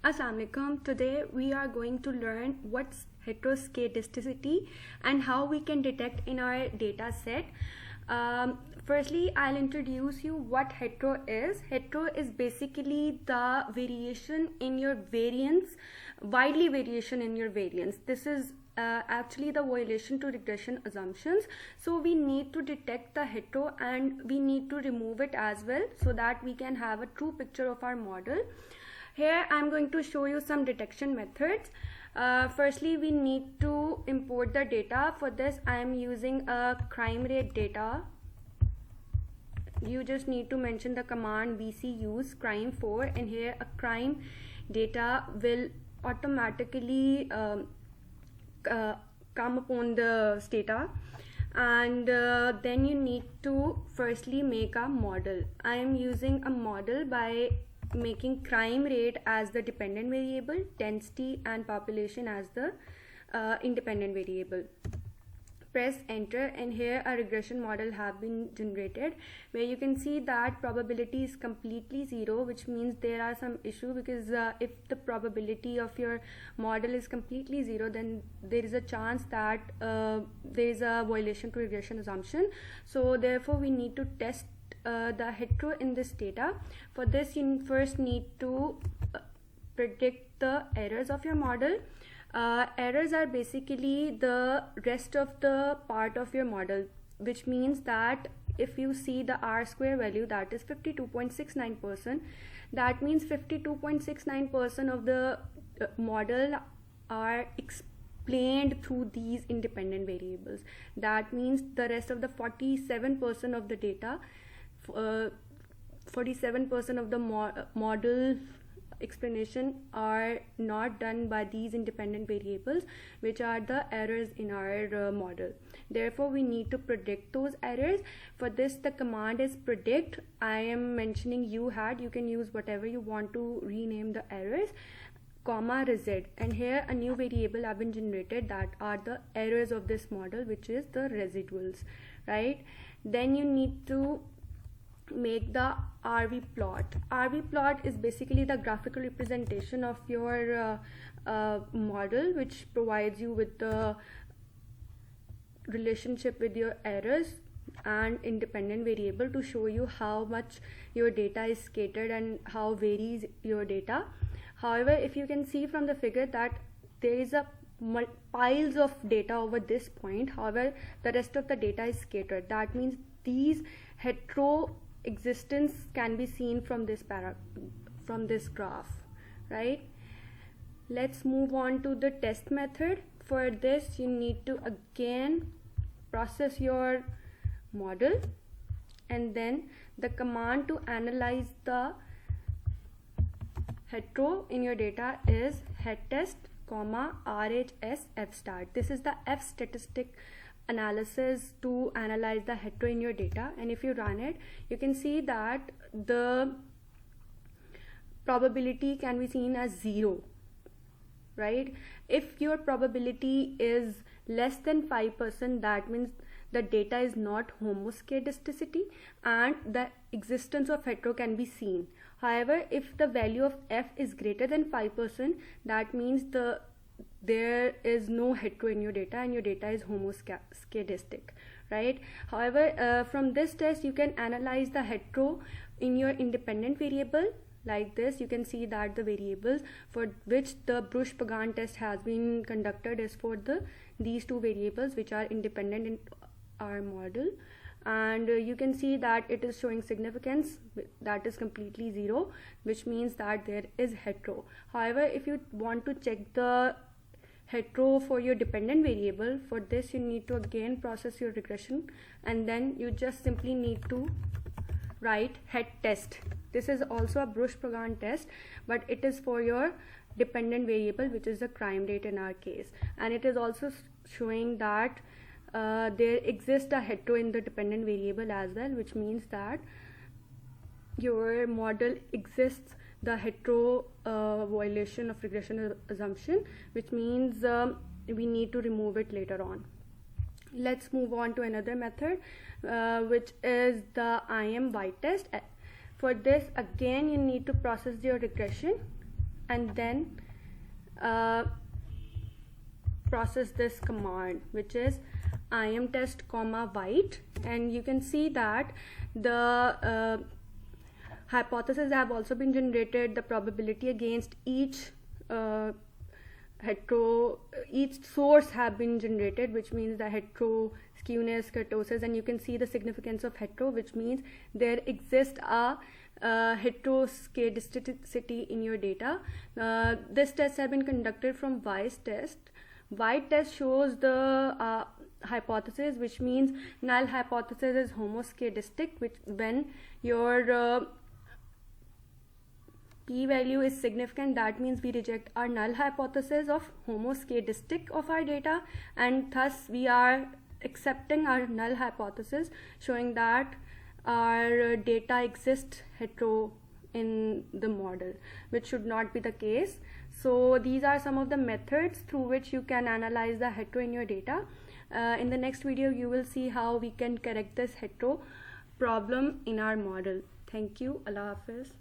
Assalamualaikum. Today we are going to learn what's heteroskedasticity and how we can detect in our data set. Firstly, I'll introduce you what hetero is. Hetero is basically the variation in your variance, widely variation in your variance. This is actually the violation to regression assumptions. So we need to detect the hetero and we need to remove it as well so that we can have a true picture of our model. Here I'm going to show you some detection methods. Firstly, we need to import the data. For this, I am using a crime rate data. You just need to mention the command bc use crime4, and here a crime data will automatically come upon the data. And then you need to firstly make a model. I am using a model by making crime rate as the dependent variable, density and population as the independent variable. Press enter, and here a regression model have been generated where you can see that probability is completely 0, which means there are some issue, because if the probability of your model is completely 0, then there is a chance that there is a violation to regression assumption. So therefore we need to test the hetero in this data. For this, you first need to predict the errors of your model. Errors are basically the rest of the part of your model, which means that if you see the R-square value, that is 52.69%, that means 52.69% of the model are explained through these independent variables. That means the rest of the 47% of the data, 47% of the model explanation are not done by these independent variables, which are the errors in our model. Therefore we need to predict those errors. For this, the command is predict. I am mentioning you can use whatever you want to rename the errors, comma resid, and here a new variable have been generated that are the errors of this model, which is the residuals, right? Then you need to make the RV plot. RV plot is basically the graphical representation of your model, which provides you with the relationship with your errors and independent variable to show you how much your data is scattered and how varies your data. However, if you can see from the figure that there is a piles of data over this point, however the rest of the data is scattered. That means these hetero existence can be seen from this graph, right? Let's move on to the test method. For this, you need to again process your model, and then the command to analyze the hetero in your data is hettest, RHS F start. This is the F statistic analysis to analyze the hetero in your data, and if you run it, you can see that the probability can be seen as 0, right? If your probability is less than 5%, that means the data is not homoskedasticity and the existence of hetero can be seen. However, if the value of F is greater than 5%, that means there is no hetero in your data and your data is homoskedastic, right? However, from this test you can analyze the hetero in your independent variable. Like this, you can see that the variables for which the Bruch-Pagan test has been conducted is for these two variables which are independent in our model, and you can see that it is showing significance that is completely 0, which means that there is hetero. However, if you want to check the hetero for your dependent variable, for this you need to again process your regression, and then you just simply need to write het test. This is also a Bruch-Pagan test, but it is for your dependent variable, which is the crime rate in our case, and it is also showing that there exists a hetero in the dependent variable as well, which means that your model exists the hetero violation of regression assumption, which means we need to remove it later on. Let's move on to another method, which is the IMY test. For this, again, you need to process your regression and then process this command, which is imtest comma white, and you can see that the hypotheses have also been generated. The probability against each each source have been generated, which means the hetero, skewness, kurtosis, and you can see the significance of hetero, which means there exists a heteroskedasticity in your data. This test has been conducted from Weiss test. White test shows the hypothesis, which means null hypothesis is homoskedastic, which when your p-value is significant, that means we reject our null hypothesis of homoskedastic of our data, and thus we are accepting our null hypothesis, showing that our data exists hetero in the model, which should not be the case. So these are some of the methods through which you can analyze the hetero in your data. In the next video you will see how we can correct this hetero problem in our model. Thank you. Allah Hafiz.